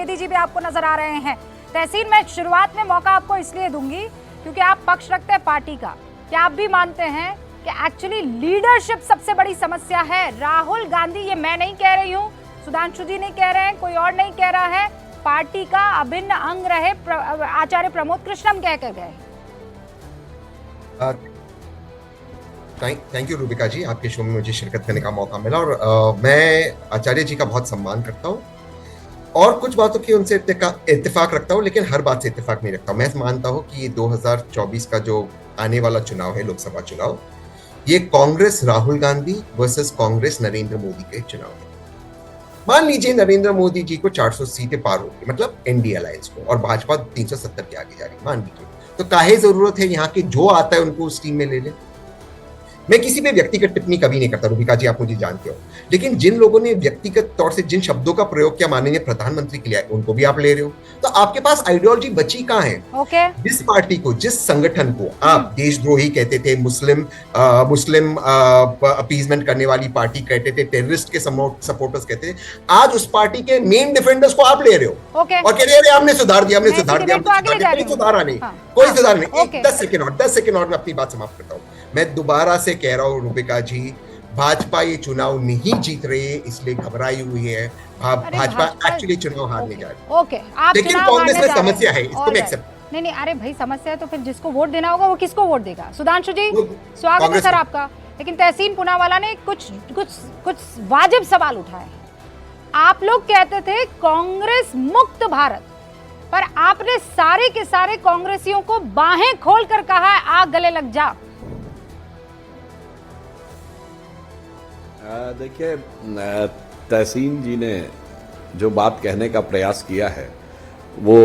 द्विवेदी जी भी आपको नजर आ रहे हैं। तहसीन, मैं शुरुआत में मौका आपको इसलिए दूंगी क्योंकि आप पक्ष रखते हैं पार्टी का। क्या आप भी मानते हैं कि एक्चुअली लीडरशिप सबसे बड़ी समस्या है? राहुल गांधी, ये मैं नहीं कह रही हूँ, सुधांशु जी नहीं कह रहे हैं, कोई और नहीं कह रहा है, पार्टी का अभिन्न अंग रहे आचार्य प्रमोद कृष्णम कह कर गए। थैंक यू रूबिका जी, आपके शो में मुझे शिरकत करने का मौका मिला और मैं आचार्य जी का बहुत सम्मान करता हूँ और कुछ बातों की उनसे इत्तेफाक रखता हूँ, लेकिन हर बात से इत्तेफाक नहीं रखता हूँ। मैं मानता हूँ कि 2024 का जो आने वाला चुनाव है, लोकसभा चुनाव, ये कांग्रेस राहुल गांधी वर्सेस कांग्रेस नरेंद्र मोदी के चुनाव है। मान लीजिए नरेंद्र मोदी जी को 400 सीटें पार होगी, मतलब एनडीए अलायंस को, और भाजपा 370 के आगे जा रही, मान लीजिए, तो काहे जरूरत है यहाँ के जो आता है उनको उस टीम में ले लें। मैं किसी पे व्यक्तिगत टिप्पणी कभी नहीं करता रूबिका जी, आप मुझे जानते हो, लेकिन जिन लोगों ने व्यक्तिगत तौर से जिन शब्दों का प्रयोग किया माननीय प्रधानमंत्री के लिए, उनको भी आप ले रहे हो, तो आपके पास आइडियोलॉजी बची कहाँ है? जिस पार्टी को, जिस संगठन को आप देशद्रोही कहते थे, मुस्लिम अपीजमेंट करने वाली पार्टी कहते थे, टेररिस्ट के सपोर्टर्स कहते थे, आज उस पार्टी के मेन डिफेंडर्स को आप ले रहे हो और कह रहे हैं हमने सुधार दिया, कोई सुधारा नहीं, कोई सुधार नहीं। 10 सेकेंड और मैं अपनी बात समाप्त करता हूँ। मैं दोबारा से कह रहा हूं रूबिका जी, भाजपा ये चुनाव नहीं जीत रही है, इसलिए घबराई हुई है। भाजपा एक्चुअली चुनाव हारने जा रही है, लेकिन कांग्रेस में समस्या है, इसको मैं एक्सेप्ट नहीं, अरे भाई समस्या है तो फिर जिसको वोट देना होगा वो किसको वोट देगा? सुधांशु जी, स्वागत है सर आपका। लेकिन तहसीन पूनावाला ने कुछ वाजिब सवाल उठाए। आप लोग कहते थे कांग्रेस मुक्त भारत, पर आपने सारे के सारे कांग्रेसियों को बाहें खोलकर कहा है आग गले लग जा। देखिए, तहसीन जी ने जो बात कहने का प्रयास किया है वो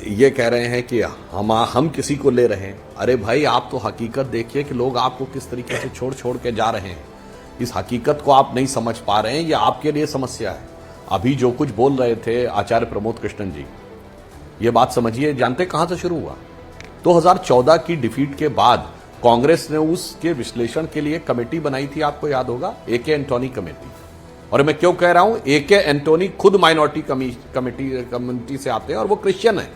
ये कह रहे हैं कि हम किसी को ले रहे हैं। अरे भाई, आप तो हकीकत देखिए कि लोग आपको किस तरीके से छोड़ के जा रहे हैं। इस हकीकत को आप नहीं समझ पा रहे हैं, ये आपके लिए समस्या है। अभी जो कुछ बोल रहे थे आचार्य प्रमोद कृष्णन जी, ये बात समझिए, जानते कहां से शुरू हुआ? 2014 की डिफीट के बाद कांग्रेस ने उसके विश्लेषण के लिए कमेटी बनाई थी, आपको याद होगा, एके एंटोनी कमेटी। और मैं क्यों कह रहा हूं, एके एंटोनी खुद माइनॉरिटी कम्युनिटी से आते हैं और वो क्रिश्चियन है,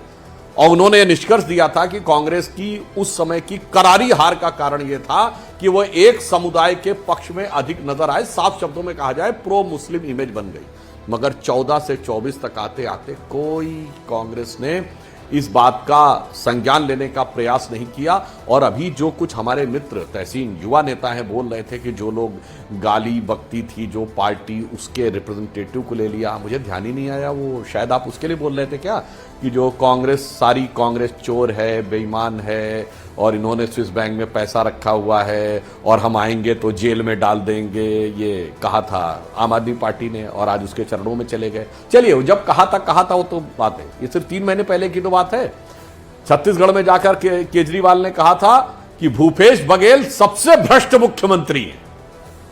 और उन्होंने निष्कर्ष दिया था कि कांग्रेस की उस समय की करारी हार का कारण यह था कि वो एक समुदाय के पक्ष में अधिक नजर आए। साफ शब्दों में कहा जाए, प्रो मुस्लिम इमेज बन गई। मगर 14 से 24 तक आते आते कोई कांग्रेस ने इस बात का संज्ञान लेने का प्रयास नहीं किया। और अभी जो कुछ हमारे मित्र तहसीन युवा नेता हैं बोल रहे थे कि जो लोग गाली बकती थी जो पार्टी, उसके रिप्रेजेंटेटिव को ले लिया, मुझे ध्यान ही नहीं आया, वो शायद आप उसके लिए बोल रहे थे क्या, कि जो कांग्रेस, सारी कांग्रेस चोर है, बेईमान है और इन्होंने स्विस बैंक में पैसा रखा हुआ है और हम आएंगे तो जेल में डाल देंगे, ये कहा था आम आदमी पार्टी ने, और आज उसके चरणों में चले गए। चलिए, जब कहा था वो तो बात है, ये सिर्फ 3 महीने पहले की तो बात है। छत्तीसगढ़ में जाकर केजरीवाल ने कहा था कि भूपेश बघेल सबसे भ्रष्ट मुख्यमंत्री है।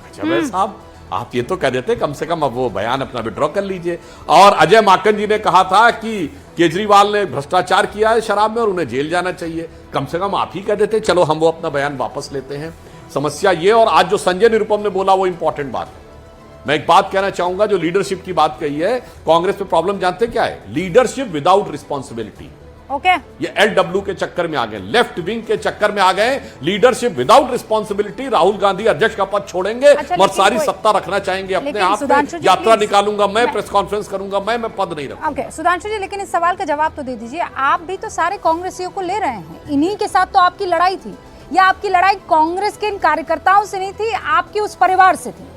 अच्छा साहब, आप ये तो कह देते कम से कम अब वो बयान अपना विड्रॉ कर लीजिए। और अजय माकन जी ने कहा था कि केजरीवाल ने भ्रष्टाचार किया है शराब में और उन्हें जेल जाना चाहिए। कम से कम आप ही कह देते, चलो हम वो अपना बयान वापस लेते हैं। समस्या ये, और आज जो संजय निरुपम ने बोला वो इंपॉर्टेंट बात है। मैं एक बात कहना चाहूंगा, जो लीडरशिप की बात कही है, कांग्रेस में प्रॉब्लम जानते क्या है? Leadership without responsibility. ये एलडब्ल्यू के चक्कर में आ गए, लेफ्ट विंग के चक्कर में आ गए, leadership without responsibility. Rahul Gandhi अध्यक्ष का पद छोड़ेंगे और सारी सत्ता रखना चाहेंगे अपने आप में। यात्रा निकालूंगा मैं, प्रेस कॉन्फ्रेंस करूंगा मैं पद नहीं रखूंगा। सुधांशु जी, लेकिन इस सवाल का जवाब तो दे दीजिए। आप भी तो सारे कांग्रेसियों को ले रहे हैं, इन्हीं के साथ तो आपकी लड़ाई थी, या आपकी लड़ाई कांग्रेस के इन कार्यकर्ताओं से नहीं थी, आपकी उस परिवार से थी?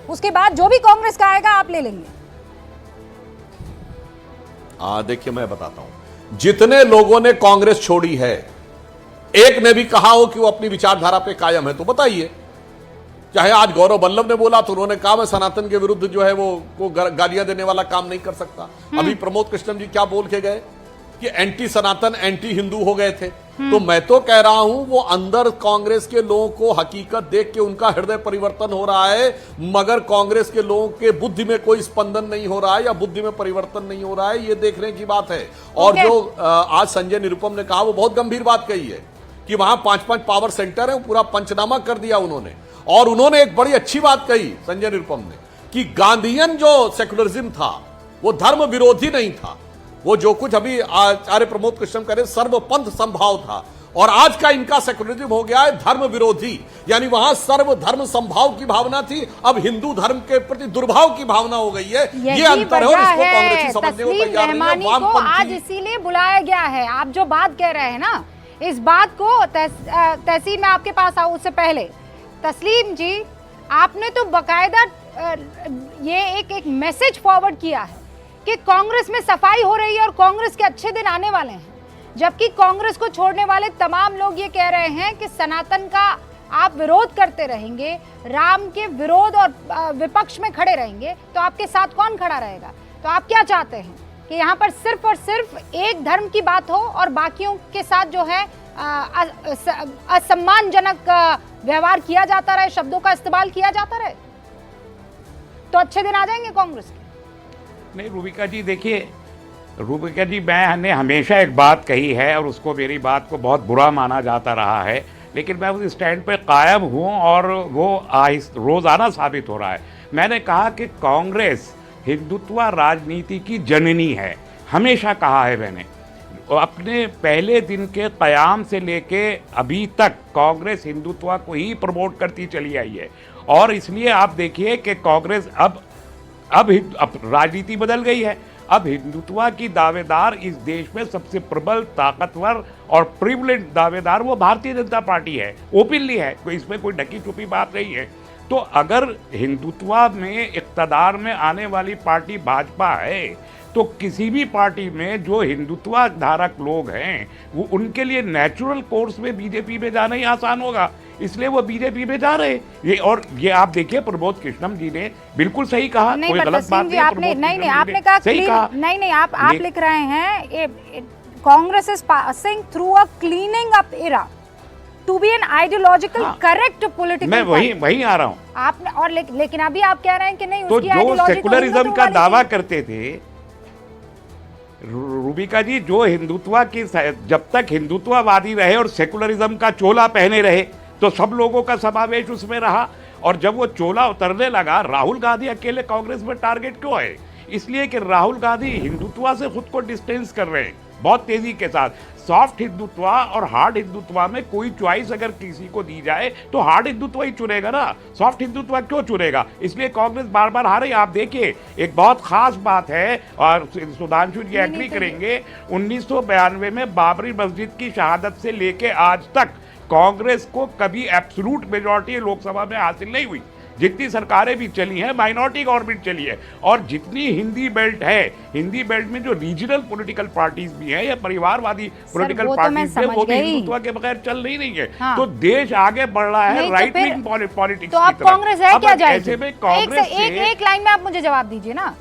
उसके बाद जो भी कांग्रेस का आएगा आप ले लेंगे? देखिए, मैं बताता हूं, जितने लोगों ने कांग्रेस छोड़ी है, एक ने भी कहा हो कि वो अपनी विचारधारा पे कायम है तो बताइए। चाहे आज गौरव वल्लभ ने बोला तो उन्होंने कहा मैं सनातन के विरुद्ध जो है वो गालियां देने वाला काम नहीं कर सकता। अभी प्रमोद कृष्णन जी क्या बोल के गए कि एंटी सनातन, एंटी हिंदू हो गए थे। तो मैं तो कह रहा हूं, वो अंदर कांग्रेस के लोगों को हकीकत देख के उनका हृदय परिवर्तन हो रहा है, मगर कांग्रेस के लोगों के बुद्धि में कोई स्पंदन नहीं हो रहा है या बुद्धि में परिवर्तन नहीं हो रहा है, ये देखने की बात है। और जो आज संजय निरुपम ने कहा वो बहुत गंभीर बात कही है कि वहां 5 पावर सेंटर है, पूरा पंचनामा कर दिया उन्होंने। और उन्होंने एक बड़ी अच्छी बात कही संजय निरुपम ने कि गांधीयन जो सेकुलरिज्म था वो धर्म विरोधी नहीं था, वो जो कुछ अभी आचार्य प्रमोद कृष्णम कह रहे सर्वपंथ संभाव था, और आज का इनका सेकुलरिज्म हो गया है धर्म विरोधी। यानी वहां सर्व धर्म संभाव की भावना थी, अब हिंदू धर्म के प्रति दुर्भाव की भावना हो गई है। ये अंतर है और इसको कांग्रेसी समझने को तैयार नहीं है। आज इसीलिए बुलाया गया है। आप जो बात कह रहे हैं ना, इस बात को तहसील में आपके पास आऊं उससे पहले, तस्लीम जी आपने तो बकायदा ये एक मैसेज फॉरवर्ड किया है कि कांग्रेस में सफाई हो रही है और कांग्रेस के अच्छे दिन आने वाले हैं, जबकि कांग्रेस को छोड़ने वाले तमाम लोग ये कह रहे हैं कि सनातन का आप विरोध करते रहेंगे, राम के विरोध और विपक्ष में खड़े रहेंगे, तो आपके साथ कौन खड़ा रहेगा? तो आप क्या चाहते हैं कि यहाँ पर सिर्फ और सिर्फ एक धर्म की बात हो और बाकियों के साथ जो है असम्मानजनक व्यवहार किया जाता रहे, शब्दों का इस्तेमाल किया जाता रहे, तो अच्छे दिन आ जाएंगे कांग्रेस के? नहीं रूबिका जी, देखिए रूबिका जी, मैंने हमेशा एक बात कही है और उसको, मेरी बात को बहुत बुरा माना जाता रहा है, लेकिन मैं उस स्टैंड पे कायम हूँ और वो रोज़ाना साबित हो रहा है। मैंने कहा कि कांग्रेस हिंदुत्व राजनीति की जननी है, हमेशा कहा है मैंने। अपने पहले दिन के क़याम से लेके अभी तक कांग्रेस हिंदुत्व को ही प्रमोट करती चली आई है, और इसलिए आप देखिए कि कांग्रेस अब राजनीति बदल गई है। अब हिंदुत्व की दावेदार इस देश में सबसे प्रबल, ताकतवर और प्रिविलेज दावेदार वो भारतीय जनता पार्टी है, ओपनली है, कोई इसमें कोई ढकी छुपी बात नहीं है। तो अगर हिंदुत्व में इक़्तिदार में आने वाली पार्टी भाजपा है, तो किसी भी पार्टी में जो हिंदुत्व धारक लोग हैं वो, उनके लिए नेचुरल कोर्स में बीजेपी में जाना ही आसान होगा, इसलिए वो बीजेपी में जा रहे। ये आप देखिए, प्रमोद कृष्णम जी ने बिल्कुल सही कहा, कोई गलत बात नहीं। आपने कहा सही कहा। नहीं, आप लिख रहे हैं Congress is passing through a cleaning up era to be an ideological correct political. मैं वही आ रहा हूँ आपने, और लेकिन अभी आप कह रहे हैं कि नहीं, तो जो सेकुलरिज्म का दावा करते थे रूबिका जी, जो हिंदुत्व की, जब तक हिंदुत्ववादी रहे और सेकुलरिज्म का चोला पहने रहे तो सब लोगों का समावेश उसमें रहा, और जब वो चोला उतरने लगा, राहुल गांधी अकेले कांग्रेस में टारगेट क्यों है? इसलिए कि राहुल गांधी हिंदुत्व से खुद को डिस्टेंस कर रहे हैं बहुत तेजी के साथ। सॉफ्ट हिंदुत्व और हार्ड हिंदुत्व में कोई चॉइस अगर किसी को दी जाए तो हार्ड हिंदुत्व ही चुनेगा ना, सॉफ्ट हिंदुत्व क्यों चुनेगा? इसलिए कांग्रेस बार बार हारे। आप देखिए, एक बहुत खास बात है और सुधांशु जी एग्री करेंगे, 1992 में बाबरी मस्जिद की शहादत से लेके आज तक कांग्रेस को कभी एब्सोल्यूट मेजॉरिटी लोकसभा में हासिल नहीं हुई। जितनी सरकारें भी चली हैं, माइनॉरिटी गवर्नमेंट चली है, और जितनी हिंदी बेल्ट है, हिंदी बेल्ट में जो रीजनल पॉलिटिकल पार्टीज भी हैं या परिवारवादी पॉलिटिकल पार्टीज हैं, वो भी हिंदुत्व के बगैर चल नहीं है। हाँ। तो देश आगे बढ़ रहा है राइट विंग पॉलिटिक्स। तो अब कांग्रेस है क्या जाएगी? कांग्रेस एक लाइन में आप मुझे जवाब दीजिए ना।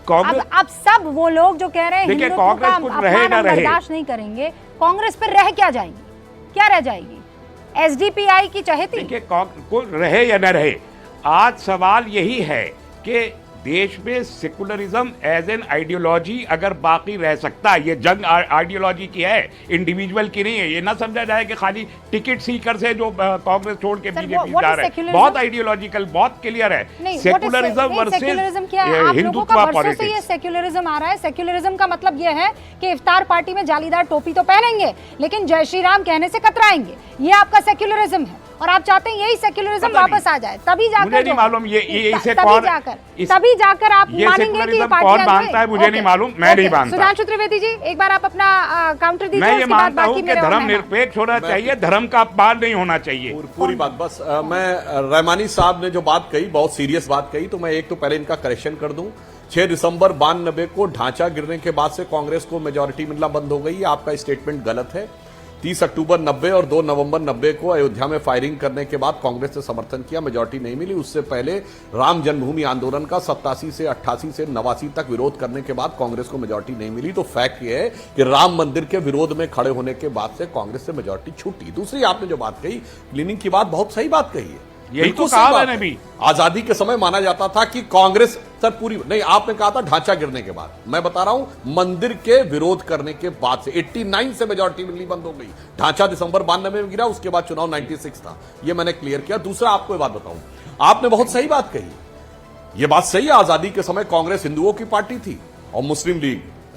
अब सब वो लोग जो कह रहे हैं कांग्रेस कुछ रहे ना रहे, बर्दाश्त नहीं करेंगे, कांग्रेस पर रह क्या जाएगी? क्या रह जाएगी? एसडीपीआई की चहेती? देखिए, रहे या न रहे, आज सवाल यही है कि देश में सेकुलरिज्म एज एन आइडियोलॉजी अगर बाकी रह सकता है, ये जंग आइडियोलॉजी की है, इंडिविजुअल की नहीं है। ये ना समझा जाए कि खाली टिकट सीकर से जो कांग्रेस छोड़ के बीजेपी जा रहे हैं, बहुत आइडियोलॉजिकल, बहुत क्लियर है। Secularism versus Hindutva politics. ये सेकुलरिज्म आ रहा है। सेकुलरिज्म का मतलब ये है कि इफ्तार पार्टी में जालीदार टोपी तो पहनेंगे लेकिन जय श्री राम कहने से कतराएंगे, ये आपका सेकुलरिज्म है, और आप चाहते हैं यही सेक्युलरिज्म वापस आ जाए, तभी जाकर मुझे नहीं मालूम ये इसे तभी जाकर आप मानेंगे कि ये कौन मानता है, मुझे नहीं मालूम, मैं नहीं मानता। सुधांशु त्रिवेदी जी, एक बार आप अपना काउंटर दीजिए। मैं ये मानता हूं कि धर्म निरपेक्ष होना चाहिए, धर्म का अपमान नहीं होना चाहिए। पूरी बात बस मैं रहमानी साहब ने जो बात कही, बहुत सीरियस बात कही, तो मैं एक तो पहले इनका करेक्शन कर दूं। 6 दिसंबर 92 को ढांचा गिरने के बाद से कांग्रेस को मेजॉरिटी मिलना बंद हो गई। आपका स्टेटमेंट गलत है। 30 अक्टूबर 90 और 2 नवंबर 90 को अयोध्या में फायरिंग करने के बाद कांग्रेस ने समर्थन किया, मेजॉरिटी नहीं मिली। उससे पहले राम जन्मभूमि आंदोलन का 87 से 88 से 89 तक विरोध करने के बाद कांग्रेस को मेजॉरिटी नहीं मिली। तो फैक्ट यह है कि राम मंदिर के विरोध में खड़े होने के बाद से कांग्रेस से मेजॉरिटी छूटी। दूसरी, आपने जो बात कही क्लीनिंग की बात, बहुत सही बात कही है। यही तो कहा मैंने भी। आजादी के समय माना जाता था कि कांग्रेस सर पूरी नहीं, आपने कहा था ढांचा गिरने के बाद। मैं बता रहा हूं मंदिर के विरोध करने के बाद से 89 से मेजॉरिटी मिलनी बंद हो गई। ढांचा दिसंबर 92 में गिरा, उसके बाद चुनाव 96 था, यह मैंने क्लियर किया। दूसरा, आपको बात बताऊं, आपने बहुत सही बात कही, यह बात सही है। आजादी के समय कांग्रेस हिंदुओं की पार्टी थी और मुस्लिम लीग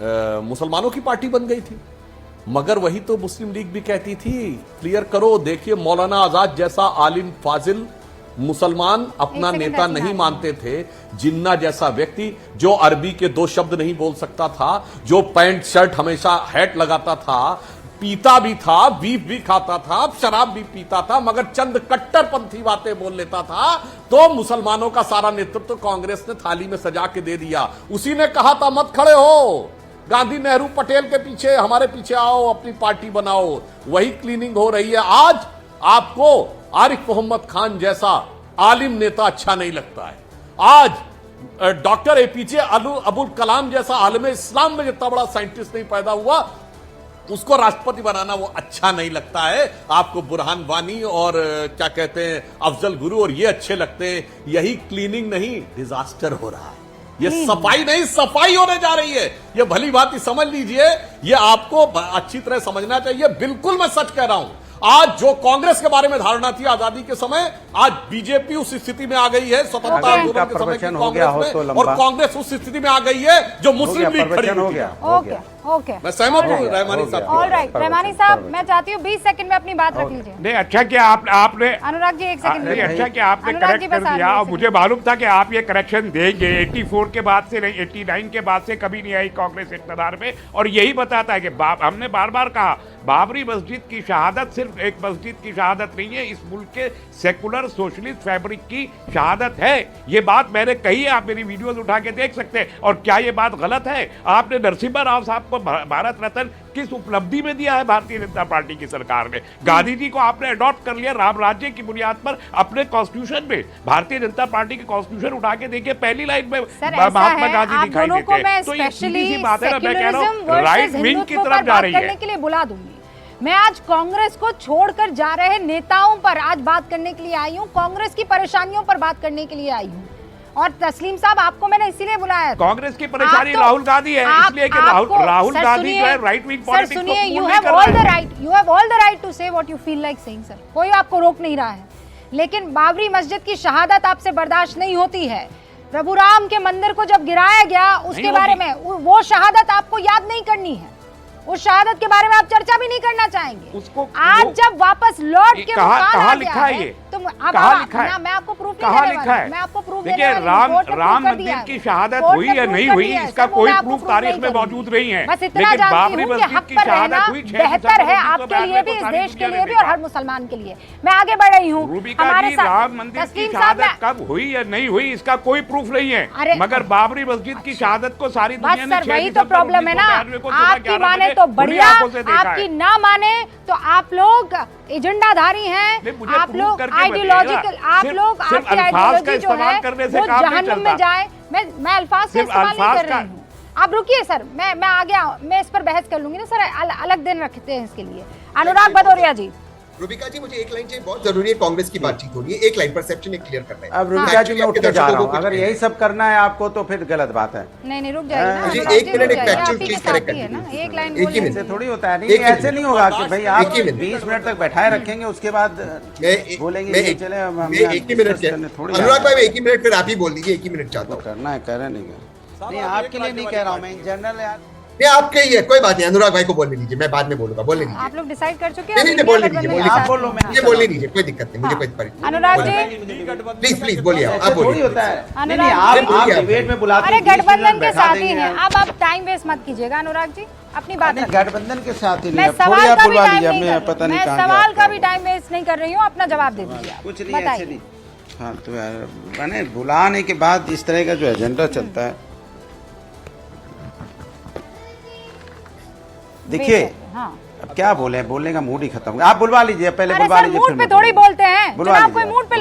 मुसलमानों की पार्टी बन गई थी। मगर वही तो मुस्लिम लीग भी कहती थी, क्लियर करो, देखिए मौलाना आजाद जैसा आलिम फाजिल मुसलमान अपना नेता नहीं मानते थे। जिन्ना जैसा व्यक्ति जो अरबी के 2 शब्द नहीं बोल सकता था, जो पैंट शर्ट हमेशा हैट लगाता था, पीता भी था, बीफ भी खाता था, शराब भी पीता था, मगर चंद कट्टरपंथी बातें बोल लेता था, तो मुसलमानों का सारा नेतृत्व कांग्रेस ने थाली में सजा के दे दिया। उसी ने कहा था मत खड़े हो, गांधी नेहरू पटेल के पीछे, हमारे पीछे आओ, अपनी पार्टी बनाओ। वही क्लीनिंग हो रही है। आज आपको आरिफ मोहम्मद खान जैसा आलिम नेता अच्छा नहीं लगता है। आज डॉक्टर एपीजे अब्दुल कलाम जैसा आलम इस्लाम में जितना बड़ा साइंटिस्ट नहीं पैदा हुआ, उसको राष्ट्रपति बनाना वो अच्छा नहीं लगता है। आपको बुरहान वानी और क्या कहते हैं अफजल गुरु और ये अच्छे लगते हैं। यही क्लीनिंग नहीं, डिजास्टर हो रहा है। ये सफाई नहीं, सफाई होने जा रही है। ये भली बात समझ लीजिए, ये आपको अच्छी तरह समझना चाहिए। बिल्कुल मैं सच कह रहा हूं। आज जो कांग्रेस के बारे में धारणा थी आजादी के समय, आज बीजेपी उस स्थिति में आ गई है स्वतंत्रता आंदोलन के समय की कांग्रेस में, और कांग्रेस उस स्थिति में आ गई है जो मुस्लिम लीग खड़ी हुई है। ओके ओके, मैं सहमत हूं रहमानी साहब। ऑलराइट रहमानी साहब, मैं चाहती हूँ 20 सेकंड में अपनी बात रख लीजिए। नहीं, अच्छा किया आपने अनुराग जी 1 सेकंड। नहीं, अच्छा कि आपने अनुराग जी, करेक्ट कर बस आप दिया। एक और मुझे मालूम था कि आप ये करेक्शन देंगे। 84 के बाद से नहीं, 89 के बाद से कभी नहीं आई कांग्रेस इक़्तिदार में। और यही बताता है कि हमने बार बार कहा, बाबरी मस्जिद की शहादत सिर्फ एक मस्जिद की शहादत नहीं है, इस मुल्क के सेकुलर सोशलिस्ट फैब्रिक की शहादत है। ये बात मैंने कही है, आप मेरी वीडियोस उठा के देख सकते हैं। और क्या ये बात गलत है? आपने नरसिम्हा राव साहब को भारत रत्न किस उपलब्धि में दिया है भारतीय जनता पार्टी की सरकार ने? गांधी जी को आपने अडॉप्ट कर लिया राम राज्य की बुनियाद पर अपने कॉन्स्टिट्यूशन में। भारतीय जनता पार्टी की कॉन्स्टिट्यूशन उठा के देखिए, पहली लाइन में महात्मा गांधी दिखाई देते हैं। तो ये सीधी सी बात है ना, मैं कह रहा हूँ राइट विंग की तरफ जा रही है। करने के लिए बुला दूंगी मैं। आज कांग्रेस को छोड़कर जा रहे नेताओं पर आज बात करने के लिए आई हूँ, कांग्रेस की परेशानियों पर बात करने के लिए आई हूँ। और तस्लीम साहब, आपको मैंने इसीलिए बुलाया था। कांग्रेस की परेशानी राहुल गांधी है, इसलिए कि राहुल गांधी जो है राइट विंग पॉलिटिक्स को सुनिए, पूर्ण यू नहीं हैव कर ऑल रहा द है। Right, you have all the right to say what you feel like saying sir. कोई आपको रोक नहीं रहा है। लेकिन बाबरी मस्जिद की शहादत आपसे बर्दाश्त नहीं होती है। प्रभु राम के मंदिर को जब गिराया गया, उसके बारे में वो शहादत आपको याद नहीं करनी है। उस शहादत के बारे में आप चर्चा भी नहीं करना चाहेंगे। उसको आज जब वापस लौट के कहाँ लिखा है ये? तो कहाँ लिखा है? मैं आपको प्रूफ कहाँ लिखा है? मैं आपको प्रूफ देखिए, राम मंदिर की शहादत हुई या नहीं हुई, इसका कोई प्रूफ तारीख में मौजूद नहीं है। बस इतना लेकिन जानती बाबरी हूँ कि मस्जिद हक की पर शहादत रहना हुई 6 बेहतर है दिसंबर आपके लिए भी, इस सारी देश के दुनिया लिए ने भी और देखा। हर मुसलमान के लिए। मैं आगे बढ़ रही हूँ। रूबिका जी, राम मंदिर की शहादत कब हुई या नहीं हुई, इसका कोई प्रूफ नहीं है। मगर बाबरी मस्जिद की शहादत को सारी दुनिया ने 6 वही तो प्रॉब्लम है ना। आपकी माने तो बढ़िया, आपकी ना माने तो आप लोग एजेंडाधारी हैं, आप लोग आइडियोलॉजिकल, आप लोग आपकी आइडियोलॉजी जो है वो जहन्नुम में जाए। मैं अल्फाज का इस्तेमाल नहीं कर रही हूँ। आप रुकिए सर, मैं आ गया, मैं इस पर बहस कर लूंगी ना सर। अलग दिन रखते हैं इसके लिए। अनुराग भदौरिया जी। रूबिका जी, मुझे एक लाइन चाहिए, बहुत जरूरी है। कांग्रेस की बातचीत हो रही है, एक लाइन परसेप्शन क्लियर करना है। अब रूबिका जी, मैं उठने जा रहा हूँ। अगर यही सब करना है आपको तो फिर गलत बात है। नहीं, रुक जाइए ना। मुझे 1 मिनट एक फैक्चुअल प्लीज करेक्ट है ना, एक लाइन एक ही मिनट ऐसे थोड़ी होता है। नहीं, ऐसे नहीं होगा कि भाई आप 20 मिनट तक बैठाए रखेंगे, उसके बाद बोलेंगे चले एक ही मिनट। अनुराग भाई, एक ही मिनट, फिर आप ही बोल दीजिए। एक ही मिनट चाहता हूँ। करना है, कह रहे नहीं, आपके लिए नहीं कह रहा हूँ मैं, जनरल यार। ये आपके ही है, कोई बात नहीं। अनुराग भाई को बोलने दीजिए, मैं बाद में बोलूंगा। बोलने दीजिए। आप लोग डिसाइड कर चुके हैं? नहीं, बोलने दीजिए, आप बोलो, मुझे बोलने दीजिए, कोई दिक्कत नहीं, मुझे कोई परेशानी। अनुराग जी, प्लीज बोलिए, आप थोड़ी बोलिए। होता है। नहीं, आप डिबेट में बुलाते अरे हैं, 20 मिनट गठबंधन के बैठा साथ ही देंगे हैं। आप। अब आप टाइम वेस्ट मत कीजिएगा अनुराग जी, अपनी बात नहीं, रखिए। गठबंधन के साथ ही मैं नहीं, अब थोड़ी सवाल आप का भी बुलवा टाइम लीजिए। नहीं मैं कर पता रही नहीं हूँ, कहाँ मैं सवाल का भी टाइम वेस्ट नहीं कर रही हूँ। अपना जवाब दे दीजिए आप। कुछ नहीं, ऐसे बताइए। नहीं। हाँ, तो यार मैंने बुलाने के बाद इस तरह का जो एजेंडा चलता है, देखिए हाँ। अब क्या बोले, बोलने का मूड ही खत्म हो गया। आप बुलवा लीजिए, पहले अरे बुलवा सर, लीजिए। मूड पे थोड़ी बोलते हैं। बुलवा जनाब, कोई लीजिए। मूड पे